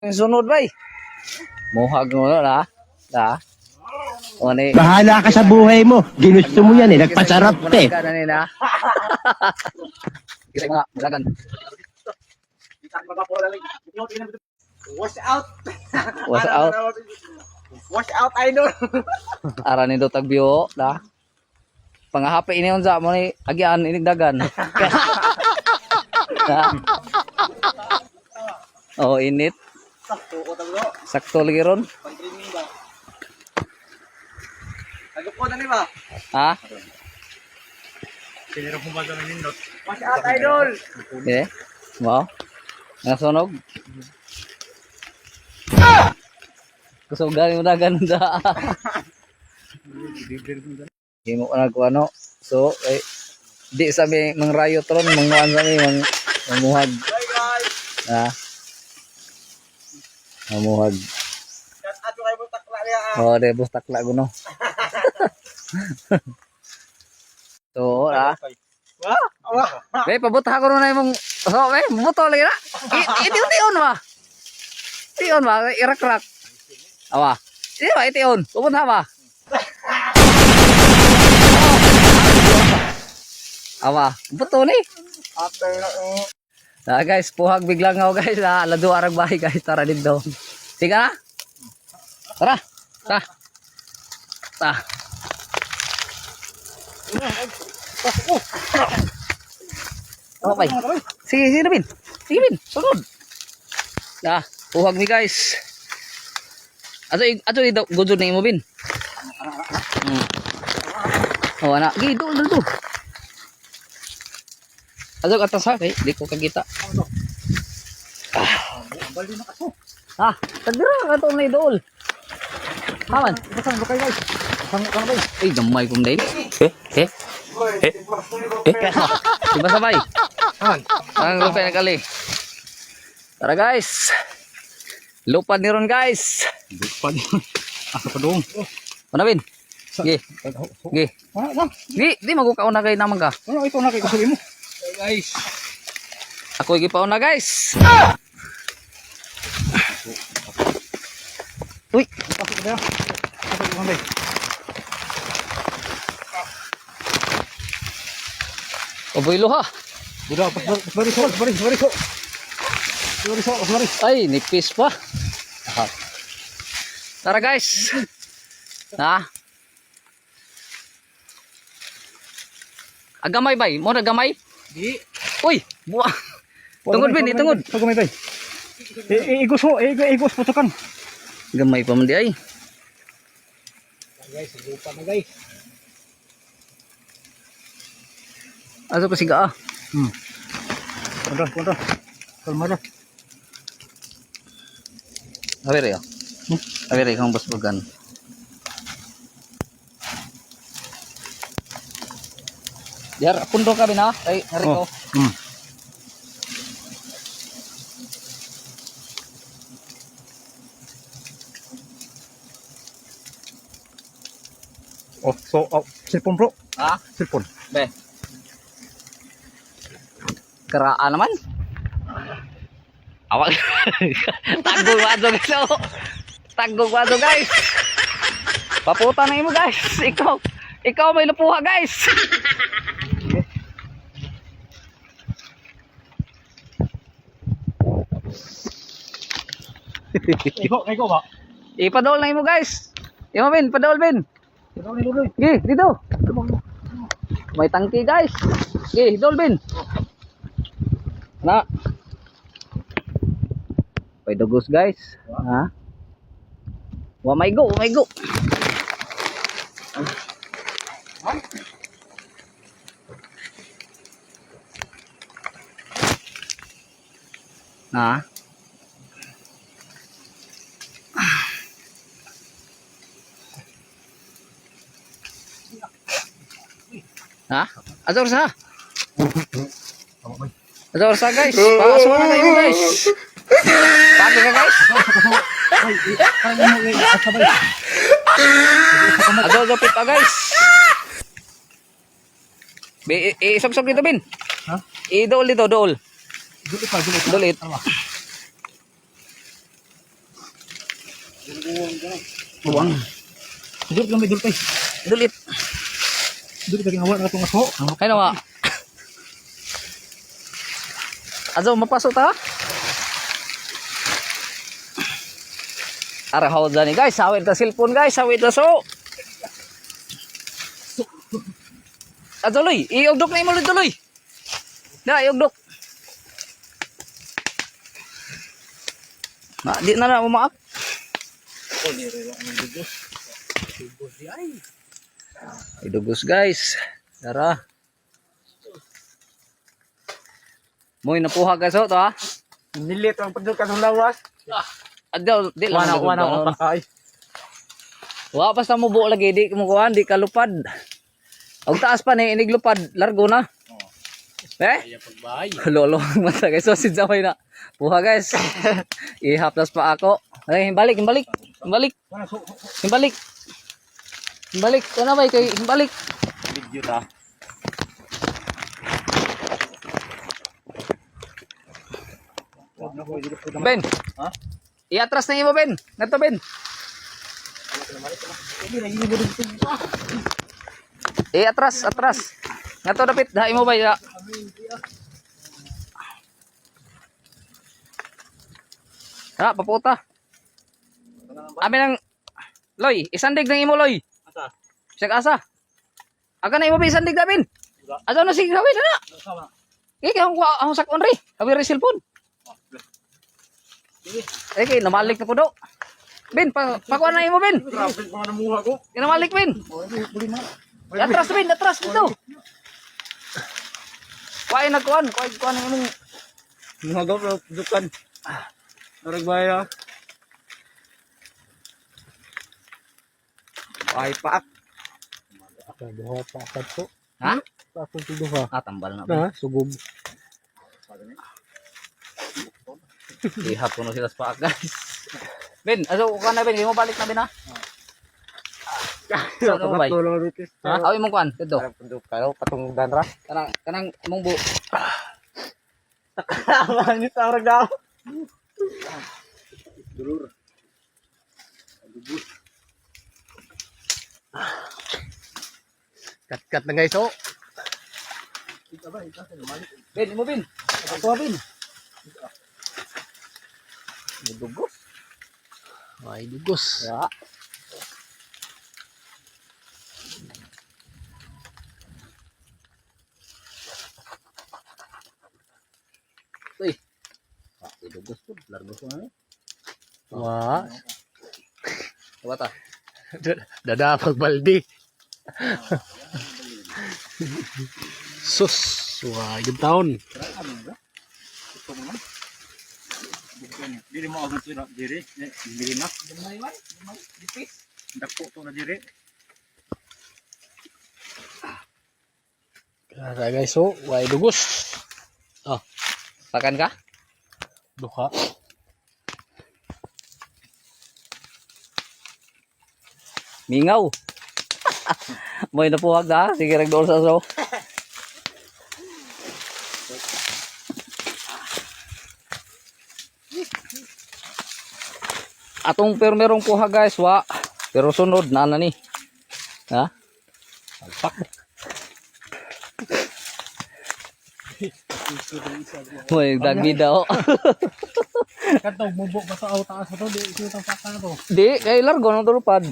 Yung sunod bay. Muhag mo na. Da. O ni. Bahala ka sa buhay mo. Ginusto mo yan eh. Nagpasarap eh. Ka na nila. Kasi nga, mulagan. Wash out. Was out. Wash out, idol. Ara ni do tagbiyo, da. Pangahapi ini unsa mo ni agian inigdagan. Oh, init. Sakto ko tagro. Sakto lagi ron. Pag-training ba? Agap ko na ni ba? Ha? Wash out, idol. Eh. Mo. Nasunog. Kusugan mo dagan da. Himo na ko ano. So, di sabi mangrayot ron, manguan sa mi manguhag. Bye, guys. Ha? Mamuhag. Shout out ko kay Butakla niya. Oh, de bustakla guno. So, Wah, wah. Be pabuta ko na imong so, be buto lagi na. Itiun ba? Tion ba? Irak-rak. Awa. Di ba itiun? Pupunta ba? Awa, buto ni. After na Guys, puhag biglang ako guys. Alado arag bahay guys. Tara dito. Sige na. Tara. Tara. Tara. Oh, bay. Sige, sige Bin. Sige Bin. Sunod. Ya, puhag mi guys. Ato ito gudod na imo Bin. Oh, anak. Gitu dulu. Ato atas ha, di ko kagita. Ah, tagdira ato na idol. Haman, pasang ba kayo guys? Pasang ba? Ay, damay kong day. Diba sabay? Ang lupa na kali. Tara guys. Lupa ni ron guys. Lupa niya. Asa pa doon? Ano Bin? Gi. Gi. Di magkukauna kay naman ka. Ano ito na kay kusuri mo? guys. Ako igipauna guys. Uy. Oboy ha. Udah, bari. Ay, nipis pa. Tara guys. Ha? Agamay bay, mo na gamay. Di. Uy, buwa. Tungod Bin, itungod. Pagumay bay. Igos putukan. Gamay pa man di ay. Guys, lupa na guys. Aso pa siga ah. Kontra. Kalmara. Awere yo. Awere kang basbugan. Biar pundo ka bina, ay ngari ko. Cellphone bro. Ha? Cellphone. Be. Keraan naman. Awak. Tanggung wado guys. Oh. Tanggung wado guys. Paputa na imo guys. Ikaw may lupuha guys. Ikaw ba? Ipadol na imo guys. Imo Bin, padol Bin. Gi, dito. May tangki guys. Gi, Dolbin. Na. Pay dugos guys. Ha? Wa may go. Ha? Ha? Azor sa? Azor sa guys. Paasuhan na kayo guys. Paano ka guys? Azor pa guys. Isog-sog dito Bin. Ha? Idol dito, dool. Dulit pa. Dulit. Buwang. Duduk lang, duduk tayo. Dulit. Duduk lagi ngawal na itong aso. Ay nawa. Azo, mapasok ta? Ara hawad ni guys, sawit ta cellphone guys, sawit ta so. Azo loy, iugdok na imo loy. Da, iugdok. Na, di na umaak. Idugos guys. Tara. Moy napuha guys to ha. Nilit ang pagdul ka sa lawas. Adlaw di lang. Wana ang pakay. Wa basta mo buo lagi di mo kuan di kalupad. Og taas pa ni iniglupad largo na. Eh? Lolo mata guys so sidzaway na. Puha guys. Ihaplas pa ako. Ay himbalik. Himbalik. Kana ba kay himbalik? Video ta. Ben. Ha? Iatras na imo Ben. Nato Ben. Atras. Nato dapit dai mo ba ya? Ha, paputa. Amin ang Loy, isandig ng imo Loy. Asa? Siyag asa. Aga na imo ba isandig David? Ato na sige gawin na. Kaya ang sakon ri. Habi ri cellphone. Okay, namalik na po do. Ben, pakuha na imo Ben. Traffic mga namuha ko. Namalik Ben. Atras Ben, atras dito. Kuha nagkuhan ng imong Mga gaw dukan. Narag baya. Ay paak. Duha pa kadto. ha? Ako duha. Tambal na Ben. Na sugod. Ihapon na sila sa paak guys. Ben, aso ka na Ben, hindi mo balik na Ben ha? Ano mo bay? Ha? Awi mong kuhan, dito. Kayo patong danra. Kanang imong bu. Mangit ang ragaw. Dulur. Kat na guys oh. Ben, imo Ben. Ako Ben. Dugos. Ay dugos. Ya. Uy. Dugos po, largo ko na. Wah. Apa ta? Dada pagbaldi. Sus, wah, yung taon. Diri mo ako sila diri, diri na. Dipis. Dako to na diri. Kaya guys, so, way dugos. Pakan ka? Duha. Mingaw. Moy napuhag na, sige ragdoon sa so. Atong permerong puha guys, wa. Pero sunod na ni. Ha? Alpak. Moy dagmi daw. Kanto mubo ba sa taas to, di ito tang paka to. Di, kay largo nang tulupad.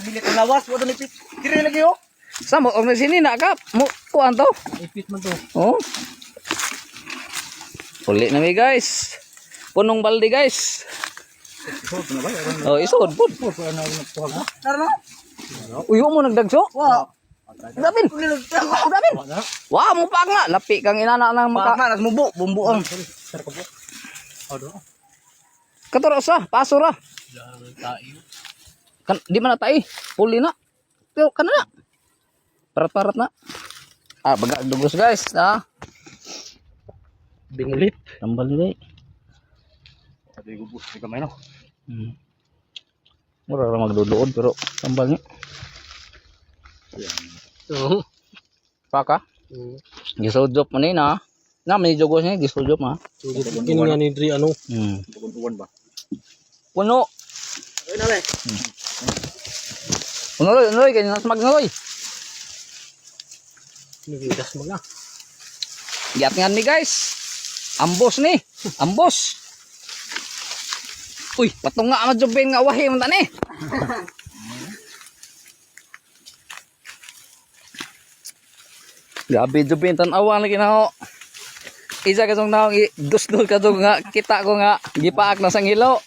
Dili ka lawas, wa ni pit. Kire lagi oh. Samo og na sini na ka. Mo kuan to. Ipit man to. Oh. Uli na mi guys. Punong balde guys. Isod na ba? Oh, isod pud. Pud ko na nagtuhag na. Tara. Uyo mo nagdagso? Wa. Damin. Damin. Wa mo pa nga lapi kang inana nang maka. Nas mubo, bumbu ang. Katoro sa paso ra. Kan di mana tai? Puli na. Pero kana na. Parat-parat na. Baga dugos guys, Bingulit. Tambal ni. Sabi ko bus, di kamay no. Mura ra magduduod pero tambal ni. Oo. Paka. Gisudjop man ni na. Na may jogos ni gisudjop ha. Kini nga ni Dri ano. Buwan ba? Puno. Unoy, ganyan nas magnoy. Nigidas mo nga. Giat nga ni guys. Ambos ni. Ambos. Uy, patong nga ang jubin nga wahi man tani. Grabe jubin tan-awan lagi na ho. Isa ka tong naong dusdol ka tong nga kita ko nga gipaak na sang hilo.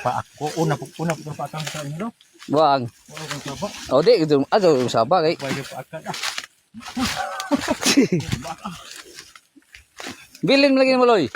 Pa ako una po pa kang sa inyo. Wag. Wala kang saba. O di ito saba kay. Pwede pa akad ah. Bilin mo lagi mo loy.